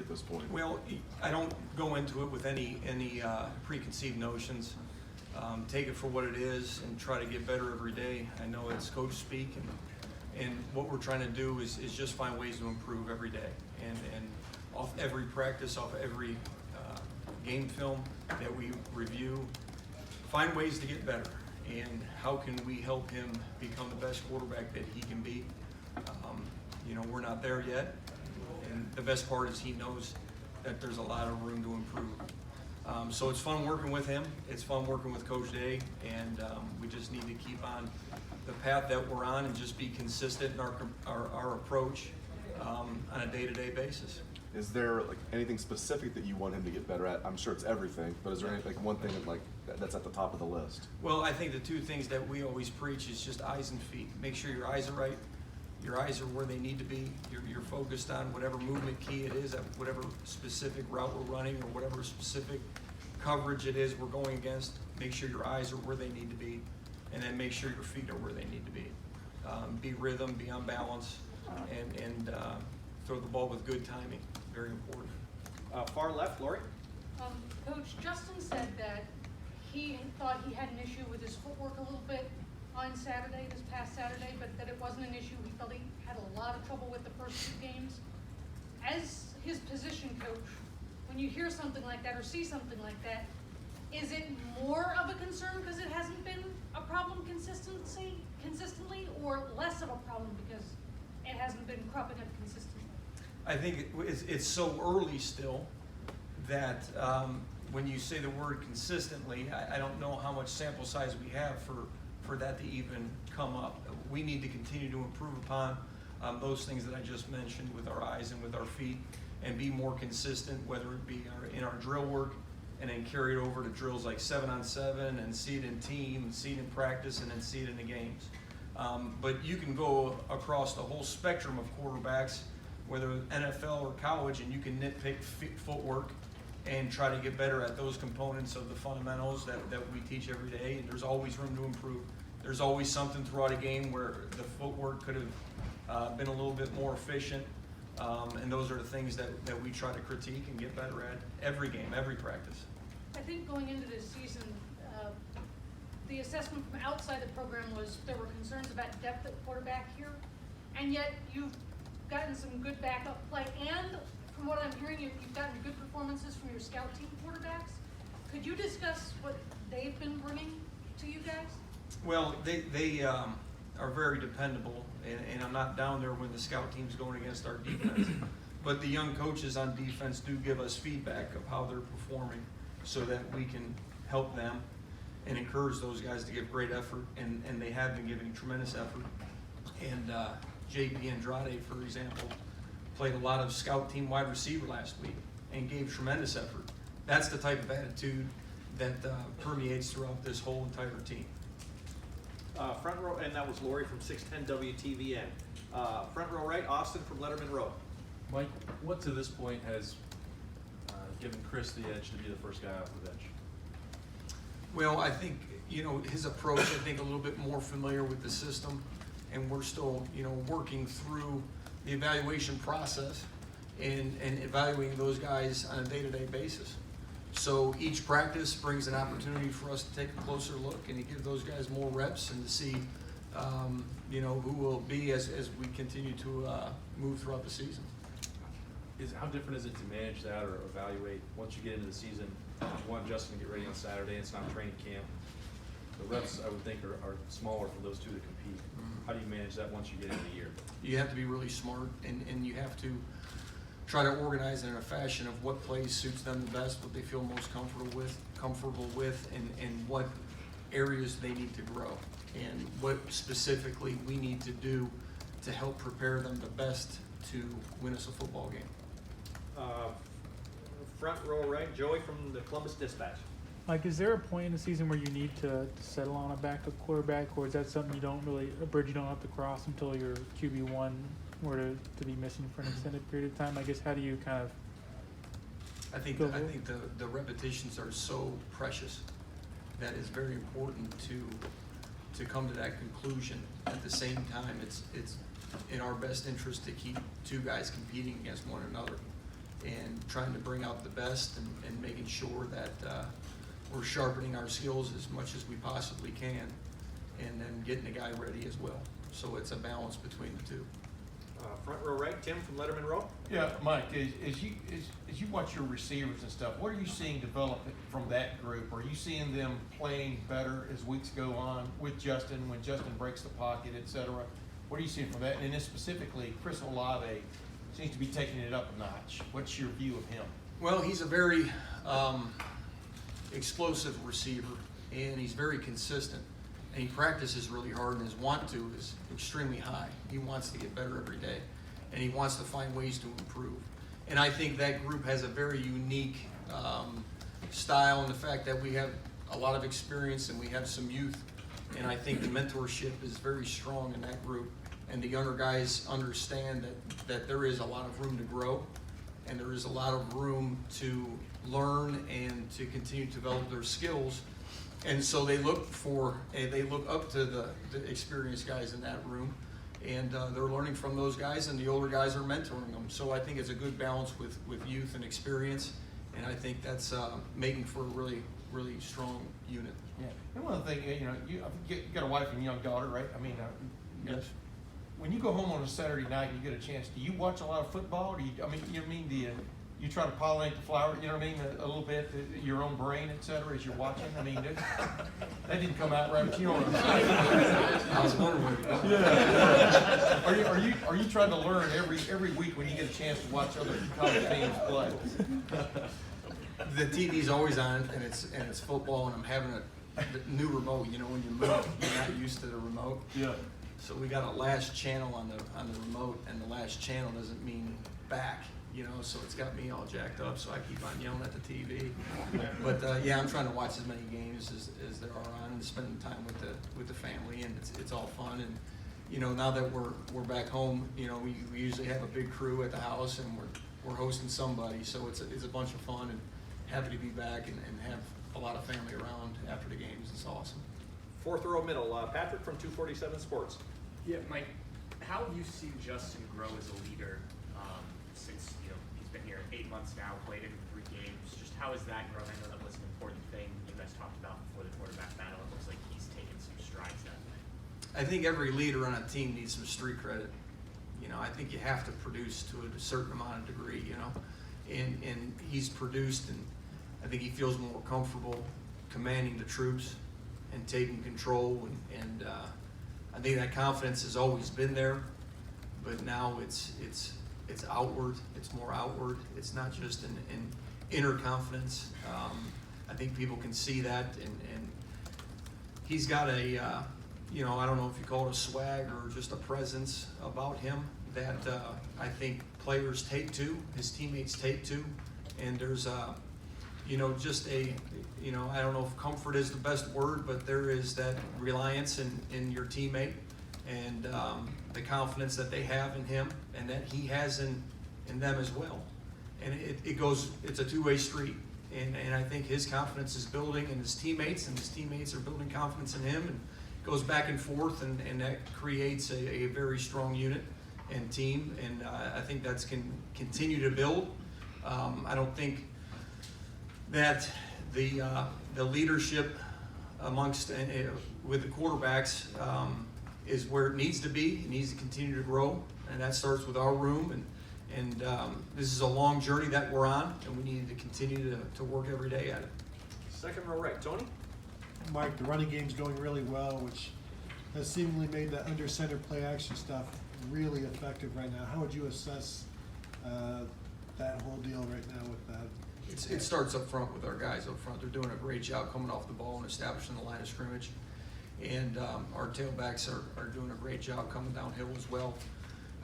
at this point? Well, I don't go into it with any preconceived notions. Take it for what it is and try to get better every day. I know it's coach speak, and what we're trying to do is just find ways to improve every day. And off every practice, off every game film that we review, find ways to get better. And how can we help him become the best quarterback that he can be? We're not there yet. And the best part is he knows that there's a lot of room to improve. So it's fun working with him. It's fun working with Coach Day, and we just need to keep on the path that we're on and just be consistent in our approach on a day-to-day basis. Is there like anything specific that you want him to get better at? I'm sure it's everything, but is there any, like one thing that's at the top of the list? Well, I think the two things that we always preach is just eyes and feet. Make sure your eyes are right. Your eyes are where they need to be. You're focused on whatever movement key it is, at whatever specific route we're running or whatever specific coverage it is we're going against. Make sure your eyes are where they need to be, and then make sure your feet are where they need to be. Be rhythm, be on balance, and throw the ball with good timing. Very important. Far left, Lori. Coach, Justin said that he thought he had an issue with his footwork a little bit on Saturday, this past Saturday, but that it wasn't an issue he felt he had a lot of trouble with the first two games. As his position coach, when you hear something like that or see something like that, is it more of a concern because it hasn't been a problem consistently, or less of a problem because it hasn't been cropping up consistently? I think it's so early still that when you say the word consistently, I don't know how much sample size we have for that to even come up. We need to continue to improve upon those things that I just mentioned with our eyes and with our feet, and be more consistent, whether it be in our drill work, and then carry it over to drills like 7-on-7, and see it in team, see it in practice, and then see it in the games. But you can go across the whole spectrum of quarterbacks, whether NFL or college, and you can nitpick footwork and try to get better at those components of the fundamentals that we teach every day. And there's always room to improve. There's always something throughout a game where the footwork could have been a little bit more efficient. And those are the things that we try to critique and get better at every game, every practice. I think going into this season, the assessment from outside the program was there were concerns about depth at quarterback here, and yet you've gotten some good backup play, and from what I'm hearing, you've gotten good performances from your scout team quarterbacks. Could you discuss what they've been bringing to you guys? Well, they are very dependable, and I'm not down there when the scout team's going against our defense. But the young coaches on defense do give us feedback of how they're performing so that we can help them and encourage those guys to give great effort, and they have been giving tremendous effort. And JP Andrade, for example, played a lot of scout team wide receiver last week and gave tremendous effort. That's the type of attitude that permeates throughout this whole entire team. Front row, and that was Lori from 610 WTVN. Front row right, Austin from Letterman Row. Mike, what to this point has given Chris the edge to be the first guy off the bench? Well, I think, his approach, I think a little bit more familiar with the system, and we're still, working through the evaluation process and evaluating those guys on a day-to-day basis. So each practice brings an opportunity for us to take a closer look and to give those guys more reps and to see, who will be as we continue to move throughout the season. How different is it to manage that or evaluate once you get into the season? You want Justin to get ready on Saturday, it's not training camp. The reps, I would think, are smaller for those two to compete. How do you manage that once you get into the year? You have to be really smart, and you have to try to organize it in a fashion of what plays suits them the best, what they feel most comfortable with, and what areas they need to grow, and what specifically we need to do to help prepare them the best to win us a football game. Front row right, Joey from the Columbus Dispatch. Mike, is there a point in the season where you need to settle on a backup quarterback, or is that something a bridge you don't have to cross until your QB1 were to be missing for an extended period of time? I guess, how do you kind of I think the repetitions are so precious that it's very important to come to that conclusion. At the same time, it's in our best interest to keep two guys competing against one another. And trying to bring out the best and making sure that we're sharpening our skills as much as we possibly can, and then getting the guy ready as well. So it's a balance between the two. Front row right, Tim from Letterman Row. Yeah, Mike, as you watch your receivers and stuff, what are you seeing develop from that group? Are you seeing them playing better as weeks go on with Justin, when Justin breaks the pocket, et cetera? What are you seeing from that? And then specifically, Chris Olave seems to be taking it up a notch. What's your view of him? Well, he's a very explosive receiver, and he's very consistent. And he practices really hard, and his want to is extremely high. He wants to get better every day, and he wants to find ways to improve. And I think that group has a very unique style in the fact that we have a lot of experience and we have some youth. And I think the mentorship is very strong in that group. And the younger guys understand that there is a lot of room to grow, and there is a lot of room to learn and to continue to develop their skills. And so they look up to the experienced guys in that room, and they're learning from those guys, and the older guys are mentoring them. So I think it's a good balance with youth and experience, and I think that's making for a really, really strong unit. Yeah, and one of the things, you got a wife and young daughter, right? I mean, Yes. when you go home on a Saturday night and you get a chance, do you watch a lot of football? Do you try to pollinate the flower, you know what I mean, a little bit, your own brain, et cetera, as you're watching? I mean, that didn't come out right, but you know what I'm saying. I was wondering. Yeah. Are you trying to learn every week when you get a chance to watch other college teams play? The TV's always on, and it's football, and I'm having a new remote. When you move, you're not used to the remote. Yeah. So we got a last channel on the remote, and the last channel doesn't mean back. So it's got me all jacked up, so I keep on yelling at the TV. But yeah, I'm trying to watch as many games as there are on, and spending time with the family, and it's all fun. And now that we're back home, we usually have a big crew at the house, and we're hosting somebody, so it's a bunch of fun, and happy to be back and have a lot of family around after the games. It's awesome. Fourth row middle, Patrick from 247 Sports. Yeah, Mike, how have you seen Justin grow as a leader since he's been here 8 months now, played in 3 games? Just how has that grown? I know that was an important thing you guys talked about before the quarterback battle. It looks like he's taken some strides that way. I think every leader on a team needs some street credit. I think you have to produce to a certain amount of degree, and he's produced, and I think he feels more comfortable commanding the troops and taking control, and I think that confidence has always been there, but now it's outward. It's more outward. It's not just an inner confidence. I think people can see that, and he's got a I don't know if you call it a swag or just a presence about him that I think players take to, his teammates take to, and there's just I don't know if comfort is the best word, but there is that reliance in your teammate, and the confidence that they have in him and that he has in them as well. And it's a two-way street. And I think his confidence is building in his teammates, and his teammates are building confidence in him, and it goes back and forth, and that creates a very strong unit and team. And I think that's can continue to build. I don't think that the leadership amongst with the quarterbacks is where it needs to be. It needs to continue to grow, and that starts with our room. And this is a long journey that we're on, and we need to continue to work every day at it. Second row right, Tony. Mike, the running game's going really well, which has seemingly made the under center play action stuff really effective right now. How would you assess that whole deal right now with that? It starts up front with our guys up front. They're doing a great job coming off the ball and establishing the line of scrimmage. And our tailbacks are doing a great job coming downhill as well.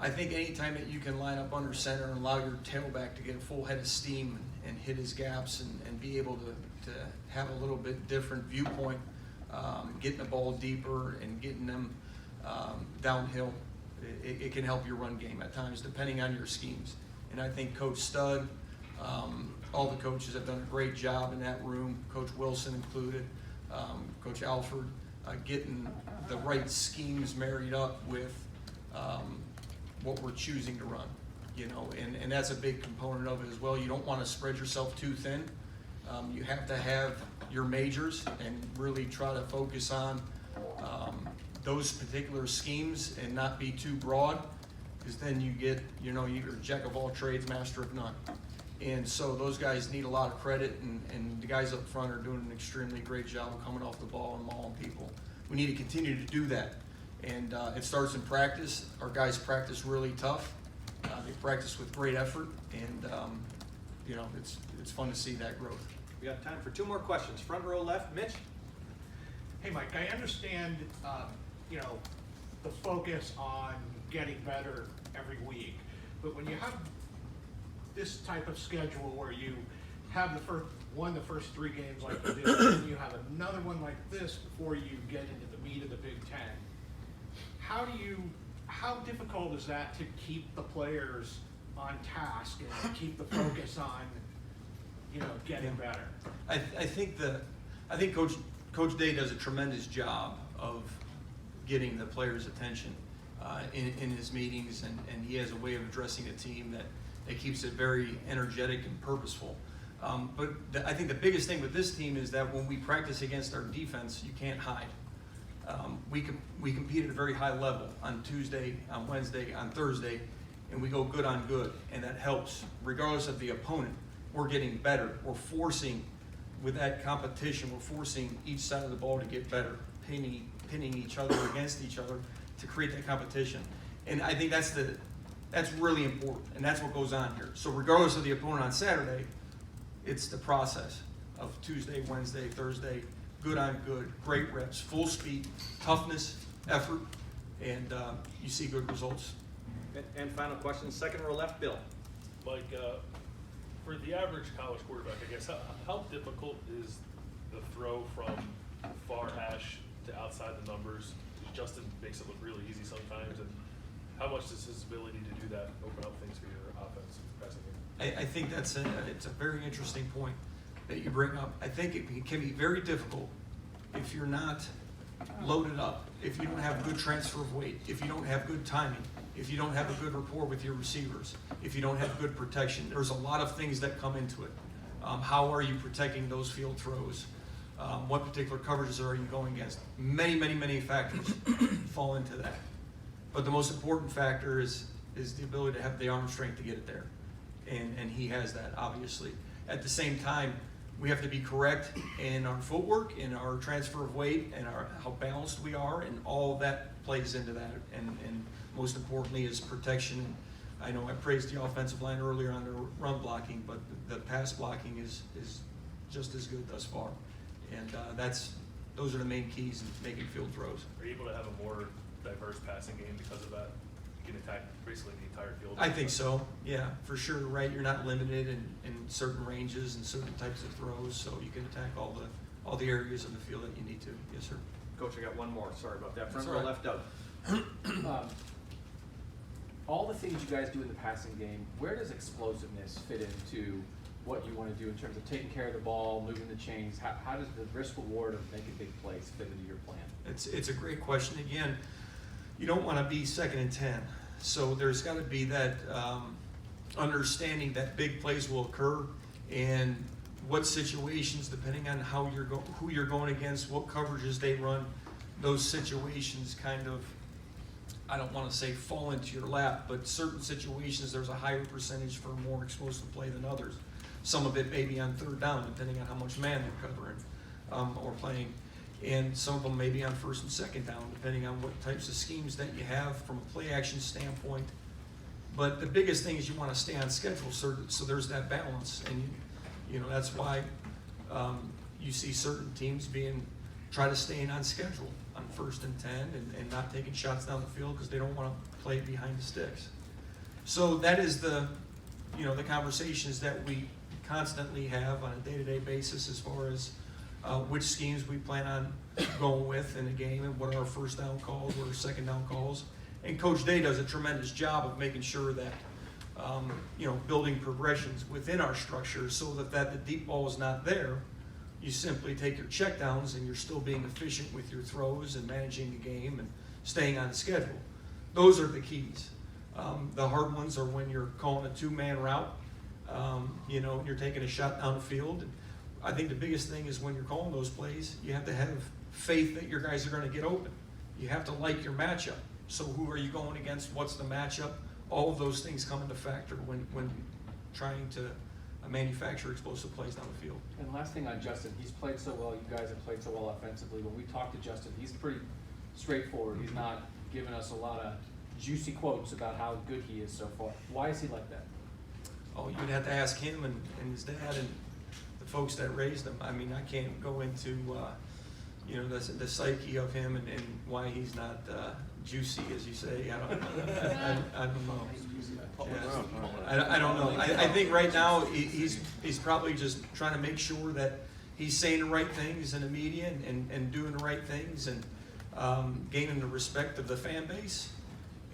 I think anytime that you can line up under center and allow your tailback to get a full head of steam and hit his gaps and be able to have a little bit different viewpoint, getting the ball deeper and getting them downhill, it can help your run game at times, depending on your schemes. And I think Coach Stud, all the coaches have done a great job in that room, Coach Wilson included, Coach Alford, getting the right schemes married up with what we're choosing to run. you know, and that's a big component of it as well. You don't want to spread yourself too thin. You have to have your majors and really try to focus on those particular schemes and not be too broad, because then you get, you know, you're a jack of all trades, master of none. And so those guys need a lot of credit, and the guys up front are doing an extremely great job of coming off the ball and mauling people. We need to continue to do that. And it starts in practice. Our guys practice really tough. They practice with great effort, and you know, it's fun to see that growth. We got time for 2 more questions. Front row left, Mitch. Hey, Mike, I understand, you know, the focus on getting better every week, but when you have this type of schedule where you have the first 3 games like you did, and you have another one like this before you get into the meat of the Big Ten, how difficult is that to keep the players on task and keep the focus on, you know, getting better? I think Coach Day does a tremendous job of getting the players' attention in his meetings, and he has a way of addressing a team that keeps it very energetic and purposeful. But I think the biggest thing with this team is that when we practice against our defense, you can't hide. We compete at a very high level on Tuesday, on Wednesday, on Thursday, and we go good on good, and that helps. Regardless of the opponent, we're getting better. We're forcing, with that competition, we're forcing each side of the ball to get better, pinning each other against each other to create that competition. And I think that's really important, and that's what goes on here. So regardless of the opponent on Saturday, it's the process of Tuesday, Wednesday, Thursday, good on good, great reps, full speed, toughness, effort, and you see good results. And final question, second row left, Bill. Like, for the average college quarterback, I guess, how difficult is the throw from far hash to outside the numbers? Justin makes it look really easy sometimes, and how much does his ability to do that open up things for your offense passing game? I think it's a very interesting point that you bring up. I think it can be very difficult if you're not loaded up, if you don't have good transfer of weight, if you don't have good timing, if you don't have a good rapport with your receivers, if you don't have good protection. There's a lot of things that come into it. How are you protecting those field throws? What particular coverages are you going against? Many factors fall into that. But the most important factor is the ability to have the arm strength to get it there. And he has that, obviously. At the same time, we have to be correct in our footwork, in our transfer of weight, and how balanced we are, and all of that plays into that. And most importantly is protection. I know I praised the offensive line earlier on their run blocking, but the pass blocking is just as good thus far. And those are the main keys in making field throws. Are you able to have a more diverse passing game because of that? You can attack basically the entire field. I think so, yeah, for sure, right? You're not limited in certain ranges and certain types of throws, so you can attack all the areas of the field that you need to. Yes, sir. Coach, I got one more. Sorry about that. Front That's row all right. left, Doug. All the things you guys do in the passing game, where does explosiveness fit into what you want to do in terms of taking care of the ball, moving the chains? How does the risk reward of making big plays fit into your plan? It's a great question. Again, you don't want to be 2nd and 10. So there's got to be that understanding that big plays will occur, and what situations, depending on who you're going against, what coverages they run, those situations kind of, I don't want to say fall into your lap, but certain situations there's a higher percentage for more explosive play than others. Some of it may be on 3rd down, depending on how much man they're covering or playing. And some of them may be on 1st and 2nd down, depending on what types of schemes that you have from a play action standpoint. But the biggest thing is you want to stay on schedule, so there's that balance. And you know that's why you see certain teams try to stay on schedule on 1st and 10 and not taking shots down the field because they don't want to play behind the sticks. So that is the conversations that we constantly have on a day-to-day basis as far as which schemes we plan on going with in the game and what are our 1st down calls, what are 2nd down calls. And Coach Day does a tremendous job of making sure that, building progressions within our structure so that the deep ball is not there. You simply take your checkdowns and you're still being efficient with your throws and managing the game and staying on the schedule. Those are the keys. The hard ones are when you're calling a two-man route, you know, and you're taking a shot down the field. And I think the biggest thing is when you're calling those plays, you have to have faith that your guys are gonna get open. You have to like your matchup. So who are you going against? What's the matchup? All of those things come into factor when trying to manufacture explosive plays down the field. And last thing on Justin, he's played so well, you guys have played so well offensively. When we talk to Justin, he's pretty straightforward. He's not giving us a lot of juicy quotes about how good he is so far. Why is he like that? Oh, you'd have to ask him and his dad and the folks that raised him. I mean, I can't go into, you know, the psyche of him and why he's not juicy, as you say. I don't know. Yeah. I don't know. I think right now he's probably just trying to make sure that he's saying the right things in the media and doing the right things and gaining the respect of the fan base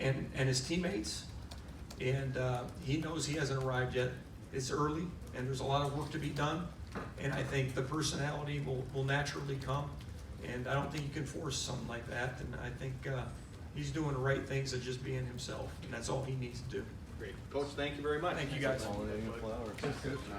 and his teammates. And he knows he hasn't arrived yet. It's early, and there's a lot of work to be done. And I think the personality will naturally come. And I don't think you can force something like that. And I think he's doing the right things of just being himself. And that's all he needs to do. Great. Coach, thank you very much. Thank you, guys. Holiday flowers.